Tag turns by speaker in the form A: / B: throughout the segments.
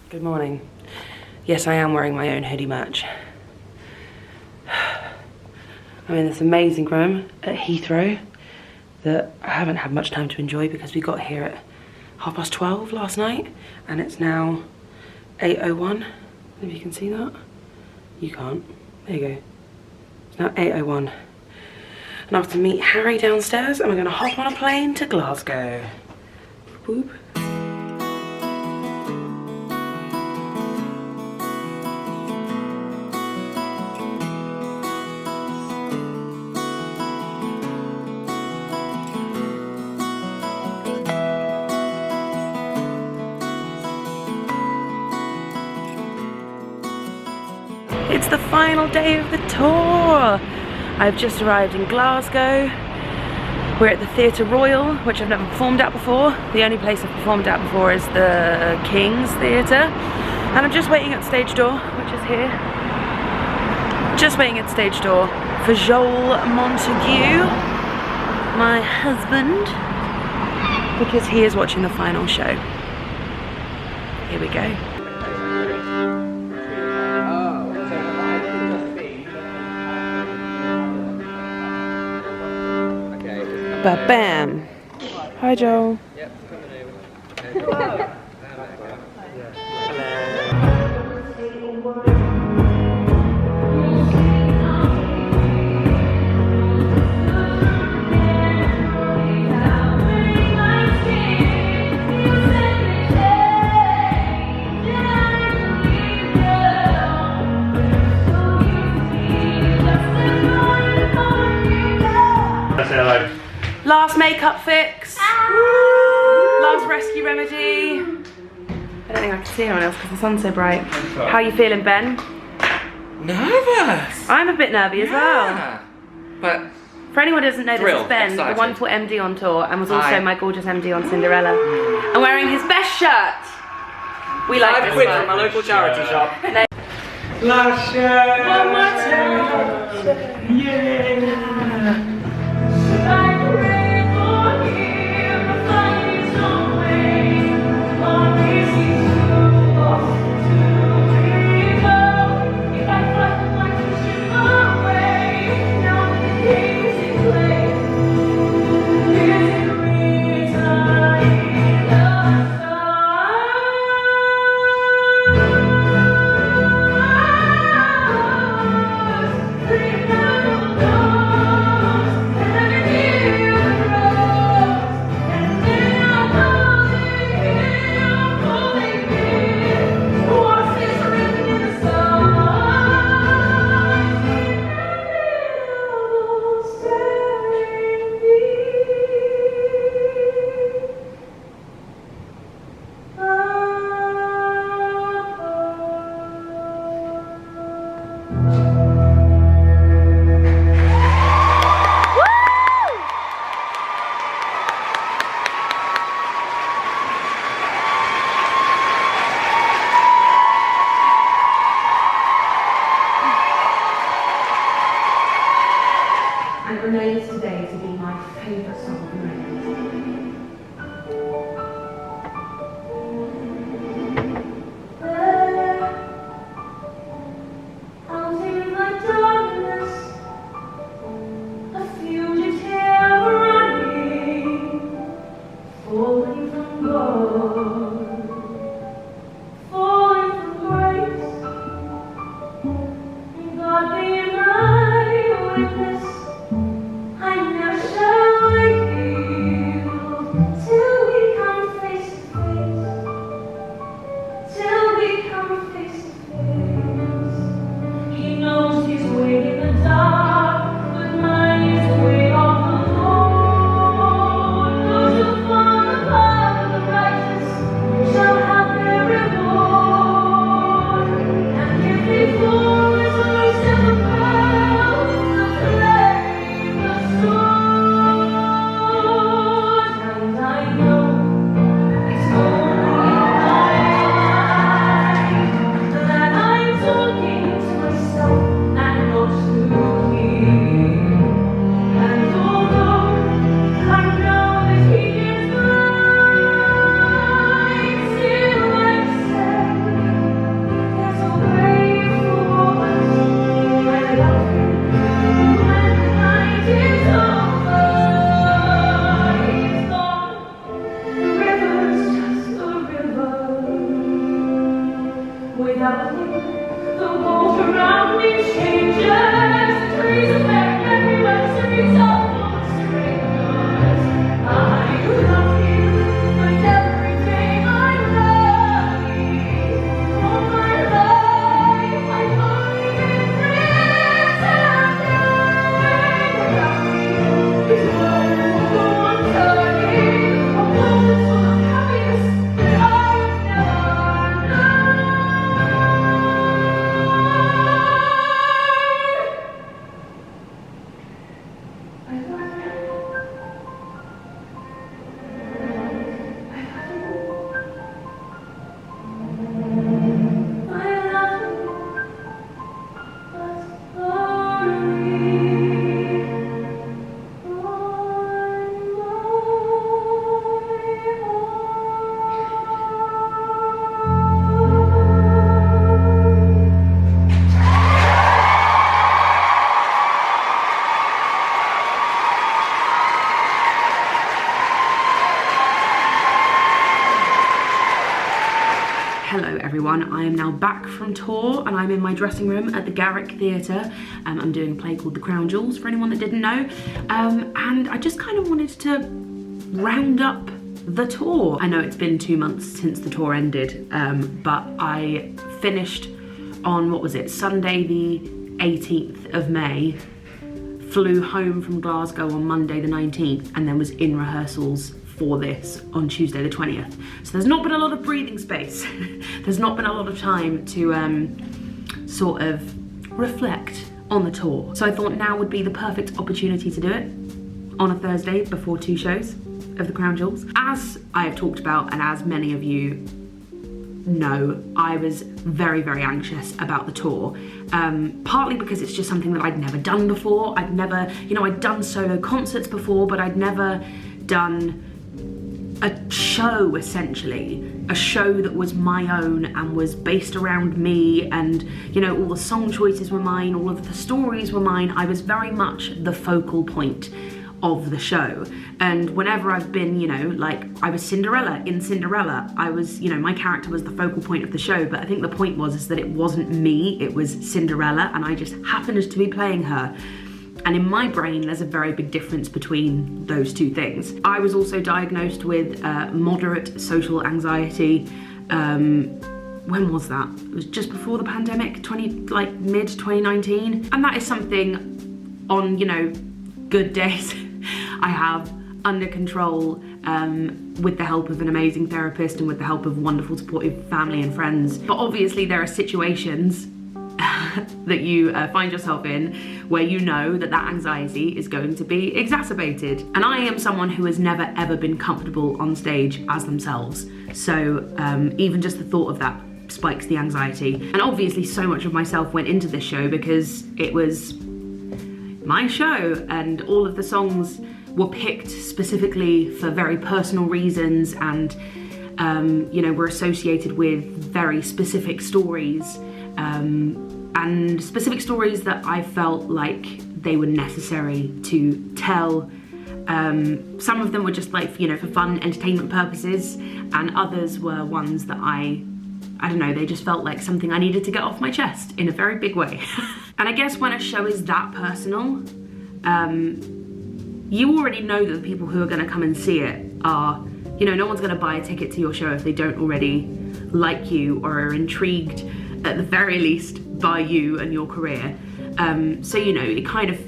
A: Good morning. Yes, I am wearing my own hoodie merch. I'm in this amazing room at Heathrow that I haven't had much time to enjoy because we got here at 12:30 last night and it's now 8:01. If you can see that. You can't. There you go. It's now 8:01. And I have to meet Harry downstairs and we're gonna hop on a plane to Glasgow. Whoop. It's the final day of the tour. I've just arrived in Glasgow. We're at the Theatre Royal, which I've never performed at before. The only place I've performed at before is the King's Theatre. And I'm just waiting at stage door, which is here. Just waiting at stage door for Joel Montague, my husband, because he is watching the final show. Here we go. Ba-bam. Hi, Joel.
B: Yep, coming over.
A: Last makeup fix. Last rescue remedy. I don't think I can see anyone else because the sun's so bright. How are you feeling, Ben?
B: Nervous.
A: I'm a bit nervy as well.
B: But
A: for anyone who doesn't know, this is Ben,
B: excited.
A: the wonderful MD on tour, and was also my gorgeous MD on Cinderella. I'm wearing his best shirt. We like this
B: £5
A: one.
B: from my local charity shop.
C: Last year.
A: One more time.
C: Yeah.
A: The world around me changes, trees are bare everywhere, streets are full of strangers. I love you, but every day I'm running. All my life I've only been pretending. Without you, this world will go on turning. A world full of happiness that I've never known. Hello everyone, I am now back from tour and I'm in my dressing room at the Garrick Theatre. I'm doing a play called The Crown Jewels for anyone that didn't know. And I just kind of wanted to round up the tour. I know it's been 2 months since the tour ended, but I finished on, what was it, Sunday the 18th of May, flew home from Glasgow on Monday the 19th, and then was in rehearsals for this on Tuesday the 20th. So there's not been a lot of breathing space. There's not been a lot of time to sort of reflect on the tour. So I thought now would be the perfect opportunity to do it on a Thursday before 2 shows of The Crown Jewels. As I have talked about, and as many of you know, I was very, very anxious about the tour. Partly because it's just something that I'd never done before. I'd never, I'd done solo concerts before, but I'd never done a show, essentially, a show that was my own and was based around me, and all the song choices were mine, all of the stories were mine. I was very much the focal point of the show. And whenever I've been, like I was Cinderella in Cinderella, I was, my character was the focal point of the show, but I think the point was that it wasn't me, it was Cinderella, and I just happened to be playing her. And in my brain, there's a very big difference between those two things. I was also diagnosed with moderate social anxiety. When was that? It was just before the pandemic, mid 2019. And that is something on, good days I have under control with the help of an amazing therapist and with the help of wonderful supportive family and friends. But obviously there are situations that you find yourself in where that anxiety is going to be exacerbated. And I am someone who has never ever been comfortable on stage as themselves. So even just the thought of that spikes the anxiety. And obviously so much of myself went into this show because it was my show and all of the songs were picked specifically for very personal reasons and were associated with very specific stories. And specific stories that I felt like they were necessary to tell. Some of them were just like, for fun, entertainment purposes, and others were ones that I don't know, they just felt like something I needed to get off my chest in a very big way. And I guess when a show is that personal, you already know that the people who are gonna come and see it are, no one's gonna buy a ticket to your show if they don't already like you or are intrigued, at the very least, by you and your career. So it kind of,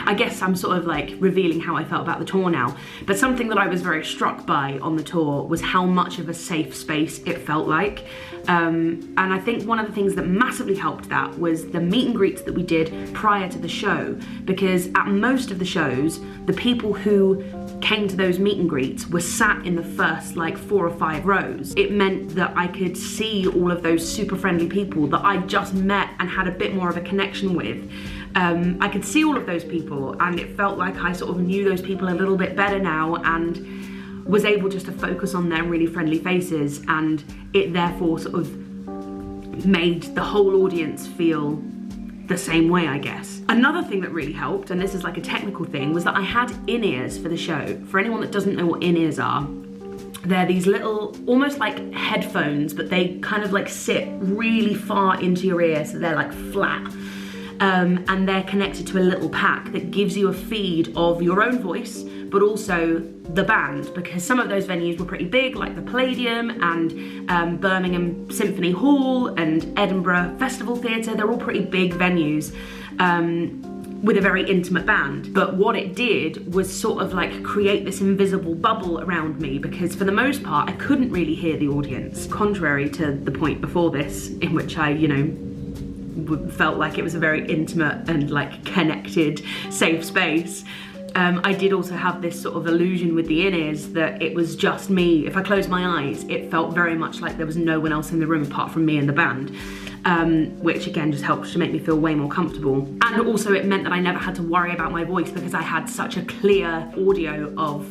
A: I guess I'm sort of like revealing how I felt about the tour now, but something that I was very struck by on the tour was how much of a safe space it felt like. And I think one of the things that massively helped that was the meet and greets that we did prior to the show, because at most of the shows, the people who came to those meet and greets were sat in the first 4 or 5 rows. It meant that I could see all of those super friendly people that I just met and had a bit more of a connection with. I could see all of those people, and it felt like I sort of knew those people a little bit better now and was able just to focus on their really friendly faces, and it therefore sort of made the whole audience feel the same way, I guess. Another thing that really helped, and this is like a technical thing, was that I had in-ears for the show. For anyone that doesn't know what in-ears are, They're these little, almost like headphones, but they kind of like sit really far into your ear, so they're like flat. And they're connected to a little pack that gives you a feed of your own voice, but also the band, because some of those venues were pretty big, like the Palladium and Birmingham Symphony Hall and Edinburgh Festival Theatre. They're all pretty big venues with a very intimate band. But what it did was sort of like create this invisible bubble around me, because for the most part, I couldn't really hear the audience, contrary to the point before this, in which I, you know, felt like it was a very intimate and like connected, safe space. I did also have this sort of illusion with the in-ears that it was just me. If I closed my eyes, it felt very much like there was no one else in the room apart from me and the band, which again just helped to make me feel way more comfortable. And also it meant that I never had to worry about my voice, because I had such a clear audio of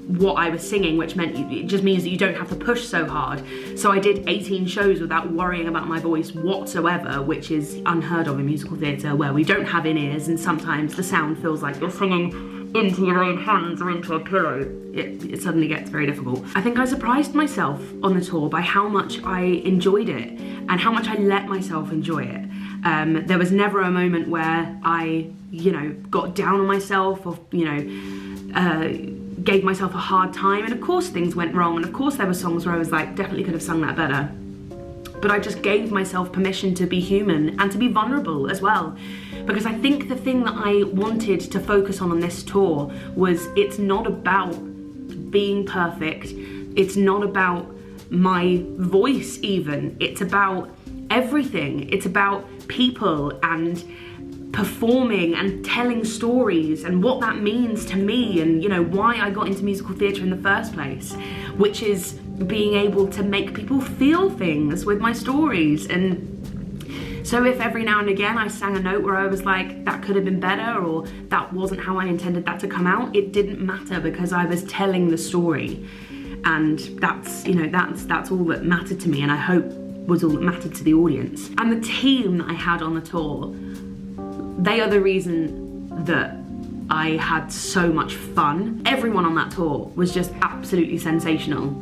A: what I was singing, which meant it just means that you don't have to push so hard. So I did 18 shows without worrying about my voice whatsoever, which is unheard of in musical theatre, where we don't have in-ears, and sometimes the sound feels like you're singing into your own hands or into a pillow. It suddenly gets very difficult. I think I surprised myself on the tour by how much I enjoyed it and how much I let myself enjoy it. There was never a moment where I, you know, got down on myself or, you know, gave myself a hard time. And of course things went wrong, and of course there were songs where I was like, definitely could have sung that better. But I just gave myself permission to be human and to be vulnerable as well. Because I think the thing that I wanted to focus on this tour was, it's not about being perfect. It's not about my voice even. It's about everything. It's about people and performing and telling stories and what that means to me, and you know, why I got into musical theatre in the first place, which is being able to make people feel things with my stories. And so if every now and again I sang a note where I was like, that could have been better, or that wasn't how I intended that to come out, it didn't matter, because I was telling the story. And that's, you know, that's all that mattered to me, and I hope was all that mattered to the audience. And the team that I had on the tour, they are the reason that I had so much fun. Everyone on that tour was just absolutely sensational.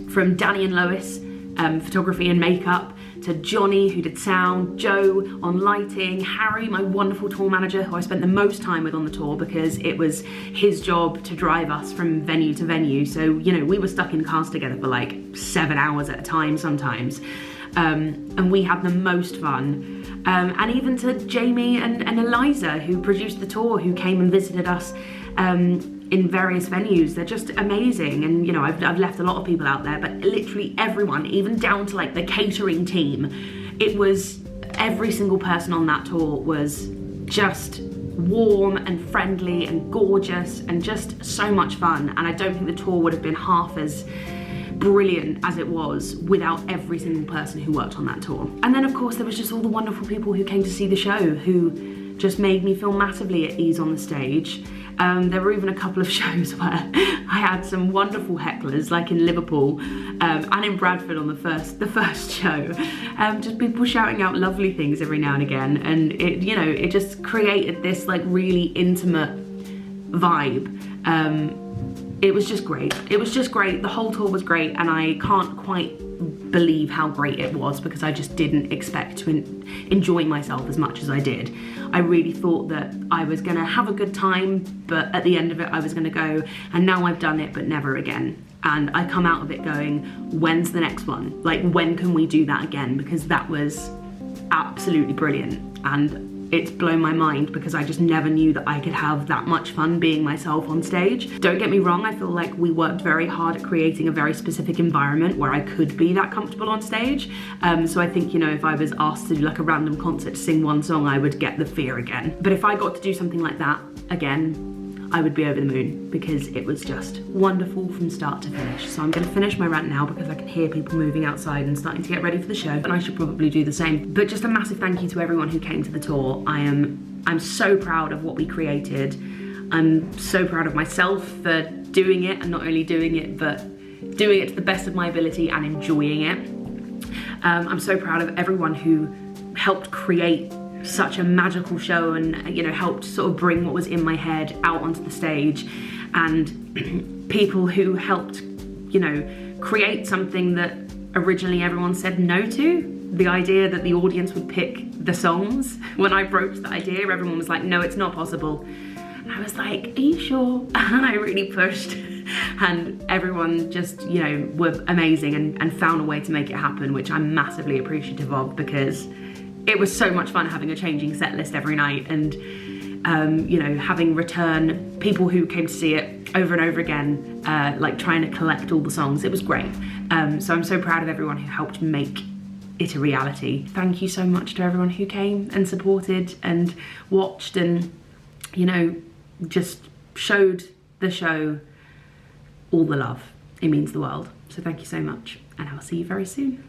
A: From Danny and Lois, photography and makeup, to Johnny, who did sound, Joe on lighting, Harry, my wonderful tour manager, who I spent the most time with on the tour because it was his job to drive us from venue to venue. So, you know, we were stuck in cars together for like 7 hours at a time sometimes. And we had the most fun. And even to Jamie and Eliza, who produced the tour, who came and visited us in various venues. They're just amazing. And you know, I've left a lot of people out there, but literally everyone, even down to like the catering team, it was, every single person on that tour was just warm and friendly and gorgeous and just so much fun. And I don't think the tour would have been half as brilliant as it was without every single person who worked on that tour. And then of course there was just all the wonderful people who came to see the show, who just made me feel massively at ease on the stage. There were even a couple of shows where I had some wonderful hecklers, like in Liverpool and in Bradford on the first show. Just people shouting out lovely things every now and again, and it, you know, it just created this like really intimate vibe. It was just great. It was just great. The whole tour was great, and I can't quite believe how great it was, because I just didn't expect to enjoy myself as much as I did. I really thought that I was gonna have a good time, but at the end of it I was gonna go, and now I've done it, but never again. And I come out of it going, when's the next one? Like, when can we do that again? Because that was absolutely brilliant. And it's blown my mind, because I just never knew that I could have that much fun being myself on stage. Don't get me wrong, I feel like we worked very hard at creating a very specific environment where I could be that comfortable on stage. So I think, you know, if I was asked to do like a random concert to sing one song, I would get the fear again. But if I got to do something like that again, I would be over the moon, because it was just wonderful from start to finish. So I'm gonna finish my rant now, because I can hear people moving outside and starting to get ready for the show, and I should probably do the same. But just a massive thank you to everyone who came to the tour. I'm so proud of what we created. I'm so proud of myself for doing it, and not only doing it, but doing it to the best of my ability and enjoying it. I'm so proud of everyone who helped create such a magical show, and you know, helped sort of bring what was in my head out onto the stage, and people who helped you know, create something that originally everyone said no to. The idea that the audience would pick the songs. When I broached the idea, everyone was like, no, it's not possible. And I was like, are you sure? And I really pushed. And everyone just, you know, were amazing and found a way to make it happen, which I'm massively appreciative of, because it was so much fun having a changing set list every night, and you know, having return people who came to see it over and over again, like trying to collect all the songs. It was great. So I'm so proud of everyone who helped make it a reality. Thank you so much to everyone who came and supported and watched and, you know, just showed the show all the love. It means the world. So thank you so much, and I'll see you very soon.